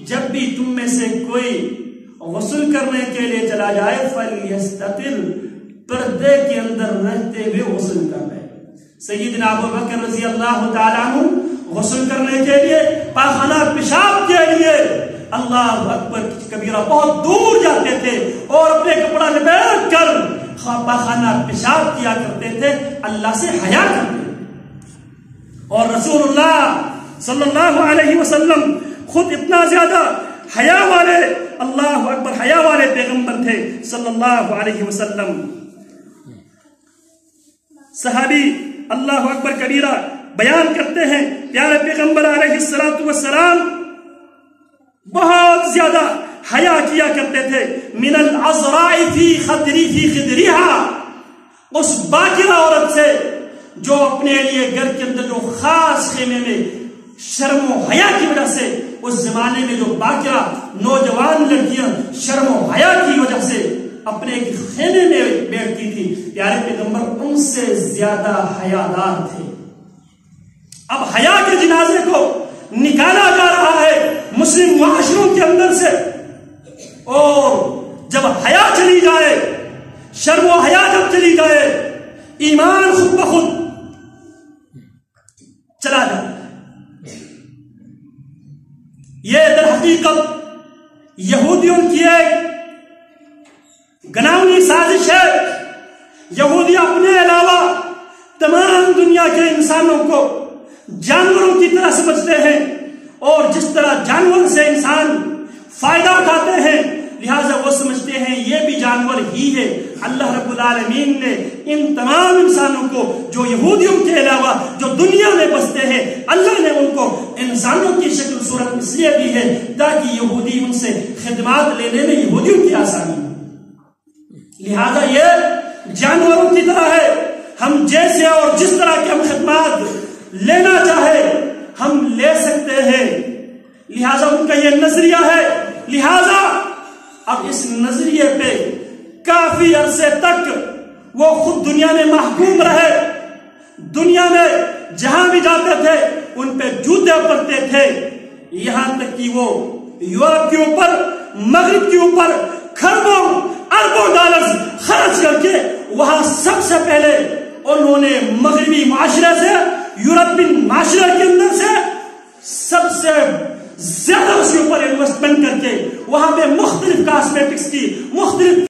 جب بھی تم میں سے کوئی غسل کرنے کے لیے چلا جائے فَلْيَسْتَتِرْ پردے کے اندر رہتے ہوئے غسل کر لے. سیدنا ابو بکر رضی اللہ تعالیٰ عنہ غسل کرنے کے لیے پاخانہ پیشاب کے لیے اللہ اکبر کبیرہ بہت دور جاتے تھے اور اپنے کپڑا لپیٹ کر پاخانہ پیشاب کیا کرتے تھے, اللہ سے حیا کرتے تھے. اور رسول اللہ صلی اللہ علیہ وسلم خود اتنا زیادہ حیا والے, اللہ اکبر, حیا والے پیغمبر تھے صلی اللہ علیہ وسلم. صحابی اللہ اکبر کبیرہ بیان کرتے ہیں پیارے پیغمبر علیہ السلام بہت زیادہ حیا کیا کرتے تھے. من العذراء فی خدریہا, اس باکرہ عورت سے جو اپنے لیے گھر کے اندر جو خاص خیمے میں شرم و حیا کی وجہ سے, اس زمانے میں جو باکرہ نوجوان لڑکیاں شرم و حیا کی وجہ سے اپنے ایک خیمے میں بیٹھتی تھی, پیارے پیغمبر ان سے زیادہ حیادار تھے. اب حیا کے جنازے کو نکالا جا رہا ہے مسلم معاشروں کے اندر سے, اور جب حیا چلی جائے, شرم و حیا جب چلی جائے, ایمان خود بخود چلا جائے. یہ در حقیقت یہودیوں کی ایک گناہی سازش ہے. یہودی اپنے علاوہ تمام دنیا کے انسانوں کو جانوروں کی طرح سمجھتے ہیں, اور جس طرح جانور سے انسان فائدہ اٹھاتے ہیں لہٰذا وہ سمجھتے ہیں یہ بھی جانور ہی ہے. اللہ رب العالمین نے ان تمام انسانوں کو جو یہودیوں کے علاوہ جو دنیا میں بستے ہیں, اللہ نے ان کو انسانوں کی شکل صورت اس لیے دی ہے تاکہ یہودی ان سے خدمات لینے میں یہودیوں کی آسانی ہو. لہذا یہ جانوروں کی طرح ہے, ہم جیسے اور جس طرح کی ہم خدمات لینا چاہے ہم لے سکتے ہیں. لہذا ان کا یہ نظریہ ہے. لہذا اب اس نظریے پہ کافی عرصے تک وہ خود دنیا میں محکوم رہے. دنیا میں جہاں بھی جاتے تھے ان پہ جوتے پڑتے تھے, یہاں تک کہ وہ یورپ کے اوپر, مغرب کے اوپر کھربوں اربوں ڈالر خرچ کر کے وہاں سب سے پہلے انہوں نے مغربی معاشرے سے, یورپین معاشرے کے اندر سے سب سے زیادہ اس کے اوپر انویسٹمنٹ کر کے وہاں پہ مختلف کاسمیٹکس کی, مختلف